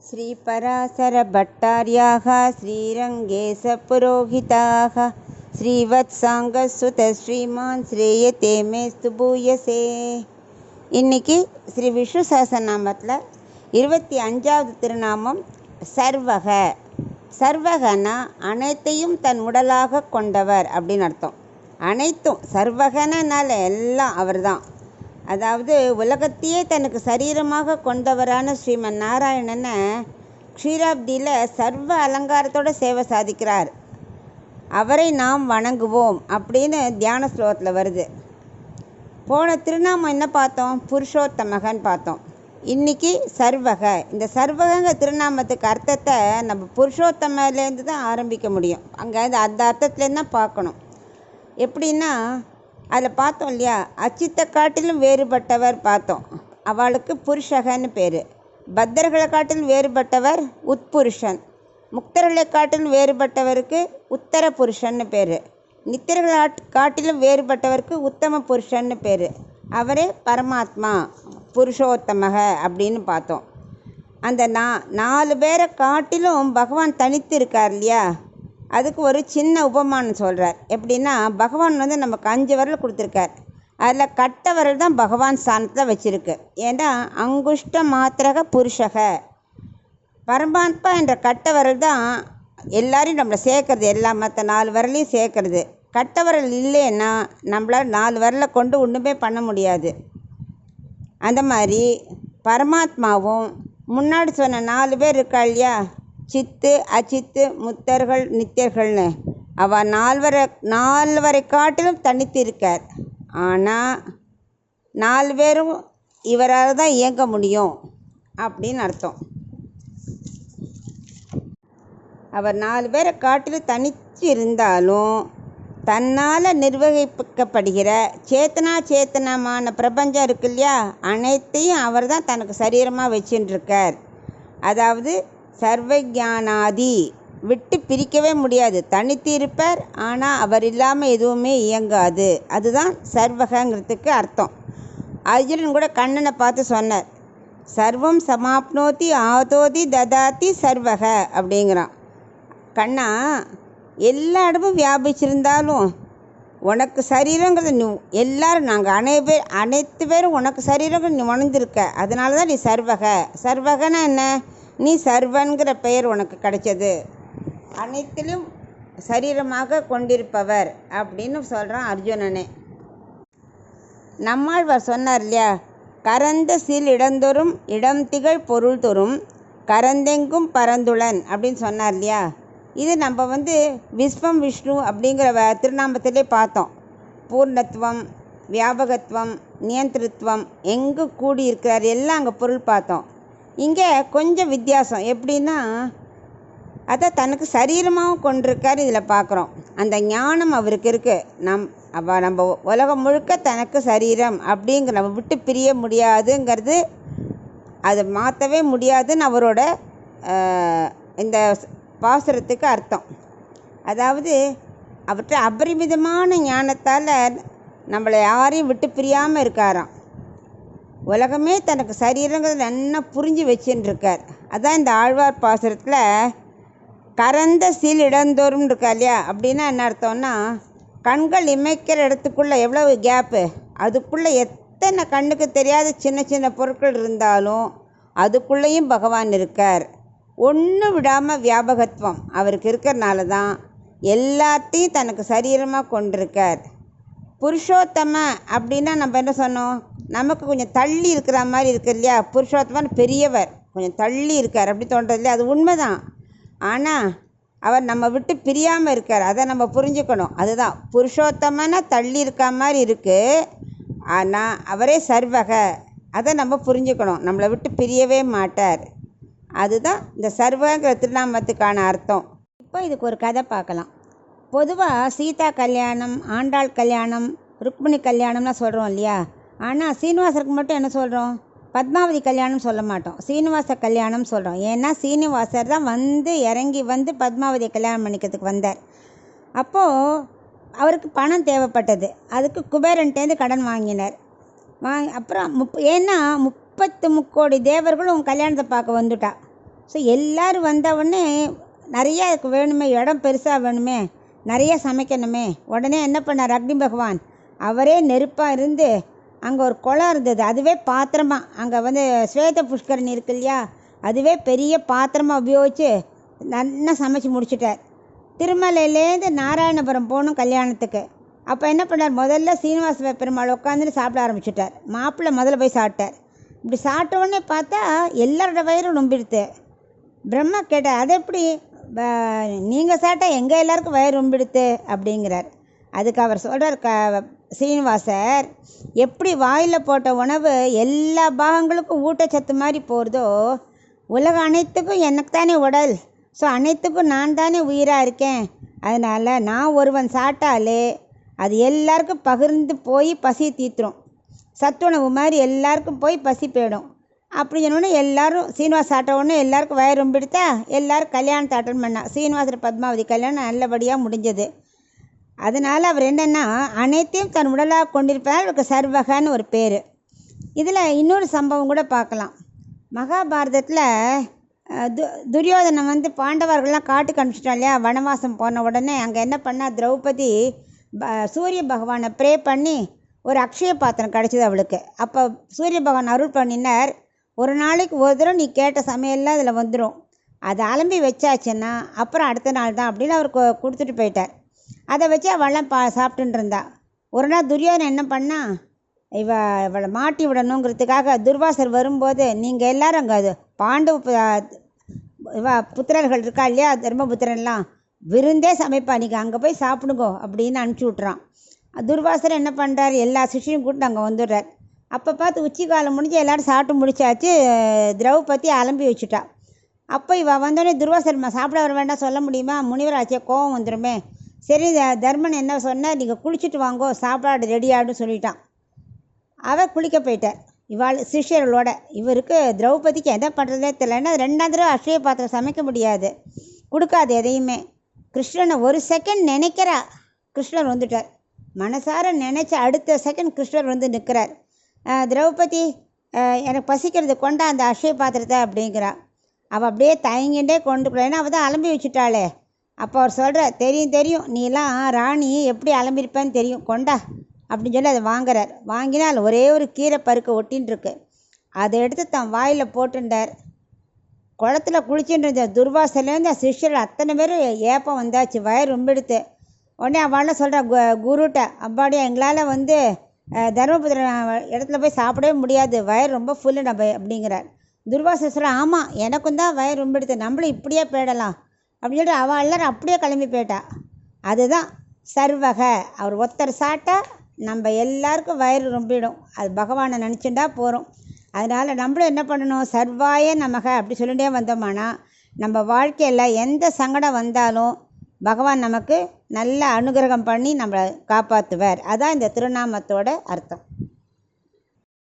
श्रीपराशरभट्टार्याः श्रीरङ्गेशपुरोहिताः श्रीवत्साङ्गसुत श्रीमान् श्रेयते मेस्तु பூயசே. இன்னைக்கு ஸ்ரீ விஷ்ணு சஹஸ்ரநாமத்தில் 25வது திருநாமம் சர்வக. சர்வகனா அனைத்தையும் தன் உடலாக கொண்டவர் அப்படின்னு அர்த்தம். அனைத்தும் சர்வகனால எல்லாம் அவர் தான். அதாவது உலகத்தையே தனக்கு சரீரமாக கொண்டவரான ஸ்ரீமன் நாராயணனை க்ஷீராப்தியில் சர்வ அலங்காரத்தோடு சேவை சாதிக்கிறார். அவரை நாம் வணங்குவோம் அப்படின்னு தியான ஸ்லோகத்தில் வருது. போன திருநாமம் என்ன பார்த்தோம்? புருஷோத்தமகன் பார்த்தோம். இன்றைக்கி சர்வக. இந்த சர்வகங்க திருநாமத்துக்கு அர்த்தத்தை நம்ம புருஷோத்தமலேருந்து தான் ஆரம்பிக்க முடியும். அங்கே அந்த அர்த்தத்துலேருந்து தான் பார்க்கணும். எப்படின்னா அதில் பார்த்தோம் இல்லையா, அச்சித்தை காட்டிலும் வேறுபட்டவர் பார்த்தோம், அவளுக்கு புருஷகன்னு பேர். பத்தர்களை காட்டிலும் வேறுபட்டவர் உட்புருஷன். முக்தர்களை காட்டிலும் வேறுபட்டவருக்கு உத்தர புருஷன்னு பேர். நித்தியர்களை காட்டிலும் வேறுபட்டவருக்கு உத்தம புருஷன்னு பேர். அவரே பரமாத்மா புருஷோத்தமக அப்படின்னு பார்த்தோம். அந்த 4 பேரை காட்டிலும் பகவான் தனித்து இருக்கார் இல்லையா, அதுக்கு ஒரு சின்ன உபமானம் சொல்கிறார். எப்படின்னா, பகவான் நமக்கு 5 விரல் கொடுத்துருக்கார். அதில் கட்ட விரல் தான் பகவான் ஸ்தானத்தில் வச்சுருக்கு. ஏன்னா அங்குஷ்ட மாத்திரக புருஷக. பரமாத்மா என்ற கட்ட விரல் தான் எல்லாரையும் நம்மளை சேர்க்கறது, எல்லா மற்ற 4 விரலையும் சேர்க்கறது. கட்ட விரல் இல்லைன்னா நம்மளால் 4 விரலை கொண்டு ஒன்றுமே பண்ண முடியாது. அந்த மாதிரி பரமாத்மாவும் முன்னாடி சொன்ன 4 பேர் இருக்கா இல்லையா, சித்து அச்சித்து முத்தர்கள் நித்தியர்கள்னு, அவள் 4 காட்டிலும் தனித்து இருக்கார். ஆனால் 4 பேரும் இவரால் தான் இயங்க முடியும் அப்படின்னு அர்த்தம். அவர் 4 பேரை காட்டிலும் தனித்து இருந்தாலும் தன்னால் நிர்வகிக்கப்படுகிற சேத்தனமான பிரபஞ்சம் இருக்கு இல்லையா, அனைத்தையும் அவர் தான் தனக்கு சரீரமாக வச்சுட்டுருக்கார். அதாவது சர்வஜானாதி, விட்டு பிரிக்கவே முடியாது, தனித்து இருப்பார். ஆனால் அவர் இல்லாமல் எதுவுமே இயங்காது. அதுதான் சர்வகங்கிறதுக்கு அர்த்தம். அர்ஜுனன் கூட கண்ணனை பார்த்து சொன்னார், சர்வம் சமாப்னோதி ஆதோதி ததாதி சர்வக அப்படிங்கிறான். கண்ணா, எல்லா இடமும் வியாபிச்சிருந்தாலும் உனக்கு சரீரங்கிறது நீ எல்லாரும் நாங்கள் அனைத்து பேரும் உனக்கு சரீரங்கள் நீ உணர்ந்திருக்க. அதனால தான் நீ சர்வக. சர்வகனா என்ன? நீ சர்வன்கிற பெயர் உனக்கு கிடைச்சது. அனைத்திலும் சரீரமாக கொண்டிருப்பவர் அப்படின்னு சொல்கிறான் அர்ஜுனனே. நம்மாழ்வார் சொன்னார் இல்லையா, கரந்த சீல் இடந்தொறும் இடம் திகழ் பொருள் தொறும் கரந்தெங்கும் பரந்துளன் அப்படின்னு சொன்னார் இல்லையா. இது நம்ம விஸ்வம் விஷ்ணு அப்படிங்கிற திருநாமத்திலே பார்த்தோம். பூர்ணத்துவம், வியாபகத்துவம், நியந்திரத்துவம், எங்கு கூடியிருக்கிறார் எல்லாம் அங்கே பொருள் பார்த்தோம். இங்கே கொஞ்சம் வித்தியாசம். எப்படின்னா, அதை தனக்கு சரீரமாகவும் கொண்டிருக்கார் இதில் பார்க்குறோம். அந்த ஞானம் அவருக்கு இருக்குது. நம்ம உலகம் முழுக்க தனக்கு சரீரம் அப்படிங்கிற நம்ம விட்டு பிரிய முடியாதுங்கிறது, அதை மாற்றவே முடியாதுன்னு அவரோட இந்த பாசுரத்துக்கு அர்த்தம். அதாவது அவற்றை அபரிமிதமான ஞானத்தால் நம்மளை யாரையும் விட்டு பிரியாமல் இருக்காராம். உலகமே தனக்கு சரீரங்கள் நல்லா புரிஞ்சு வச்சுருக்கார். அதான் இந்த ஆழ்வார் பாசுரத்தில் கரந்த சீல் இடந்தோறும் இருக்கா இல்லையா. அப்படின்னா என்ன அர்த்தம்னா, கண்கள் இமைக்கிற இடத்துக்குள்ளே எவ்வளவு கேப்பு, அதுக்குள்ளே எத்தனை கண்ணுக்கு தெரியாத சின்ன சின்ன பொருட்கள் இருந்தாலும் அதுக்குள்ளேயும் பகவான் இருக்கார். ஒன்றும் விடாமல் வியாபகத்துவம் அவருக்கு இருக்கிறனால தான் எல்லாத்தையும் தனக்கு சரீரமாக கொண்டிருக்கார். புருஷோத்தம அப்படின்னா நம்ம என்ன சொன்னோம், நமக்கு கொஞ்சம் தள்ளி இருக்கிற மாதிரி இருக்கு இல்லையா. புருஷோத்தமன் பெரியவர், கொஞ்சம் தள்ளி இருக்கார் அப்படி தோன்றது இல்லையா. அது உண்மைதான். ஆனால் அவர் நம்ம விட்டு பிரியாமல் இருக்கார். அதை நம்ம புரிஞ்சுக்கணும். அதுதான் புருஷோத்தமனா தள்ளி இருக்க மாதிரி இருக்குது, ஆனால் அவரே சர்வக. அதை நம்ம புரிஞ்சுக்கணும். நம்மளை விட்டு பிரியவே மாட்டார். அதுதான் இந்த சர்வங்கிற திருநாமத்துக்கான அர்த்தம். இப்போ இதுக்கு ஒரு கதை பார்க்கலாம். பொதுவாக சீதா கல்யாணம், ஆண்டாள் கல்யாணம், ருக்மிணி கல்யாணம்லாம் சொல்கிறோம் இல்லையா. ஆனால் சீனிவாசருக்கு மட்டும் என்ன சொல்கிறோம்? பத்மாவதி கல்யாணம் சொல்ல மாட்டோம், சீனிவாச கல்யாணம் சொல்கிறோம். ஏன்னா சீனிவாசர் தான் இறங்கி பத்மாவதியை கல்யாணம் பண்ணிக்கிறதுக்கு வந்தார். அப்போது அவருக்கு பணம் தேவைப்பட்டது. அதுக்கு குபேரன்ட்டேருந்து கடன் வாங்கினார். அப்புறம் ஏன்னா 33 கோடி தேவர்களும் கல்யாணத்தை பார்க்க வந்துட்டா. ஸோ எல்லோரும் வந்தவுடனே நிறையா வேணுமே, இடம் பெருசாக வேணுமே, நிறைய சமைக்கணுமே. உடனே என்ன பண்ணார் அக்னி பகவான்? அவரே நெருப்பாக இருந்து அங்கே ஒரு குளம் இருந்தது, அதுவே பாத்திரமாக, அங்கே வந்து ஸ்வேத புஷ்கரணி இருக்கு இல்லையா, அதுவே பெரிய பாத்திரமாக உபயோகித்து நல்லா சமைச்சு முடிச்சிட்டார். திருமலையிலேருந்து நாராயணபுரம் போகணும் கல்யாணத்துக்கு. அப்போ என்ன பண்ணார்? முதல்ல சீனிவாச பெருமாள் உட்காந்துன்னு சாப்பிட ஆரம்பிச்சுட்டார். மாப்பிள்ளை முதல்ல போய் சாப்பிட்டார். இப்படி சாப்பிட்ட உடனே பார்த்தா எல்லாரோட வயிறும் நொம்பிடுத்து. பிரம்மா கேட்டார், அது எப்படி நீங்கள் சாப்பிட்டா எங்கள் எல்லாருக்கும் வயிறு நொம்பிடுத்து அப்படிங்கிறார். அதுக்கு அவர் சொல்கிறார், சீனிவாசர், எப்படி வாயில் போட்ட உணவு எல்லா பாகங்களுக்கும் ஊட்டச்சத்து மாதிரி போகிறதோ, உலகம் அனைத்துக்கும் எனக்கு தானே உடல், ஸோ அனைத்துக்கும் நான் தானே உயிராக இருக்கேன். அதனால் நான் ஒருவன் சாப்பிட்டாலே அது எல்லாருக்கும் பகிர்ந்து போய் பசி தீத்துரும். சத்துணவு மாதிரி எல்லாருக்கும் போய் பசி போயிடும். அப்படி சொன்னோன்னே எல்லோரும் சீனிவாஸ் சாப்பிட்ட உடனே எல்லாருக்கும் வயிறு ரொம்பிடுத்தா எல்லோரும் கல்யாணத்தை அட்டன் பண்ணா. சீனிவாசர் பத்மாவதி கல்யாணம் நல்லபடியாக முடிஞ்சது. அதனால் அவர் என்னென்னா அனைத்தையும் தன் உடலாக கொண்டிருப்பதால் அவருக்கு சர்வகன்னு ஒரு பேர். இதில் இன்னொரு சம்பவம் கூட பார்க்கலாம். மகாபாரதத்தில் துரியோதனன் வந்து பாண்டவர்கள்லாம் காட்டுக்கு அனுப்பிச்சிட்டான் இல்லையா, வனவாசம் போன உடனே அங்கே என்ன பண்ணால் திரௌபதி சூரிய பகவானை ப்ரே பண்ணி ஒரு அக்ஷய பாத்திரம் கிடச்சிது அவளுக்கு. அப்போ சூரிய பகவான் அருள் பண்ணினார், ஒரு நாளைக்கு ஒரு தடவை நீ கேட்ட சமையல்லாம் அதில் வந்துடும், அதை அலம்பி வச்சாச்சுன்னா அப்புறம் அடுத்த நாள் தான் அப்படின்னு அவர் கொடுத்துட்டு போயிட்டார். அதை வச்சு அவள்லாம் சாப்பிட்டுன்னு இருந்தா. ஒரு நாள் துரியோதனன் என்ன பண்ணா, இவளை மாட்டி விடணுங்கிறதுக்காக துர்வாசர் வரும்போது நீங்கள் எல்லாரும் அங்கே அது புத்திரர்கள் இருக்கா இல்லையா, தர்மபுத்திரன்லாம் விருந்தே சமைப்பா, நீங்கள் அங்கே போய் சாப்பிடுங்கோ அப்படின்னு அனுப்பிச்சி விட்றான். துர்வாசர் என்ன பண்ணுறாரு, எல்லா சிஷ்யையும் கூப்பிட்டு அங்கே வந்துடுறார். அப்போ பார்த்து உச்சி காலம் முடிஞ்சு எல்லோரும் சாப்பிட்டு முடிச்சாச்சு. திரௌபதி அலம்பி வச்சுட்டா. அப்போ இவள் வந்தோடனே துர்வாசர் சாப்பிட வர வேண்டாம் சொல்ல முடியுமா, முனிவர் ஆச்சே, கோவம் வந்துடுமே. சரி தர்மன் என்ன சொன்னால், நீங்கள் குளிச்சுட்டு வாங்கோ, சாப்பாடு ரெடியாடுன்னு சொல்லிட்டான். அவள் குளிக்க போயிட்டார் இவாள் சிஷ்யர்களோட. இவருக்கு திரௌபதிக்கு எதை பண்ணுறதே தெரியலன்னா, ரெண்டாம் தடவை அக்ஷய பாத்திரம் சமைக்க முடியாது, கொடுக்காது எதையுமே. கிருஷ்ணனை ஒரு செகண்ட் நினைக்கிறா, கிருஷ்ணர் வந்துட்டார். மனசார நினச்ச அடுத்த செகண்ட் கிருஷ்ணர் வந்து நிற்கிறார். திரௌபதி எனக்கு பசிக்கிறது, கொண்டா அந்த அக்ஷய பாத்திரத்தை அப்படிங்கிறா. அவள் அப்படியே தயங்கிட்டே கொண்டு போய், ஏன்னா அவள் தான் அலம்பி வச்சுட்டாளே. அப்போ அவர் சொல்கிற, தெரியும் நீலாம் ராணி எப்படி அலம்பியிருப்பேன்னு தெரியும், கொண்டா அப்படின்னு சொல்லி அதை வாங்குறார். வாங்கினால் ஒரே ஒரு கீரை பருக்க ஒட்டின்னு இருக்கு. அதை எடுத்து தன் வாயில் போட்டுட்டார். குளத்துல குளிச்சுட்டு இருந்த துர்வாசலேருந்து சிஷ்யர்கள் அத்தனை பேரும் ஏப்பம் வந்தாச்சு, வயிறு ரொம்பிடுத்து. உடனே அவளால் சொல்கிறா குருட்ட, அப்பாடியா எங்களால் வந்து தர்மபுத்திரன் இடத்துல போய் சாப்பிடவே முடியாது, வயிறு ரொம்ப ஃபுல்லு நம்ம அப்படிங்கிறார். துர்வாசர் சொல்கிற, ஆமாம் எனக்கும் தான் வயிறு ரொம்பிடுத்து, நம்மளும் இப்படியே போயிடலாம் அப்படின்னு சொல்லிட்டு அவள் எல்லாரும் அப்படியே கிளம்பி போயிட்டா. அதுதான் சர்வக, அவர் ஒருத்தர் சாப்பிட்டா நம்ம எல்லாருக்கும் வயிறு ரொம்பிடும். அது பகவானை நினச்சிண்டா போகிறோம். அதனால் நம்மளும் என்ன பண்ணணும், சர்வாய நமக அப்படி சொல்லிகிட்டே வந்தோம்னா நம்ம வாழ்க்கையில் எந்த சங்கடம் வந்தாலும் பகவான் நமக்கு நல்ல அனுகிரகம் பண்ணி நம்மளை காப்பாற்றுவார். அதான் இந்த திருநாமத்தோட அர்த்தம்.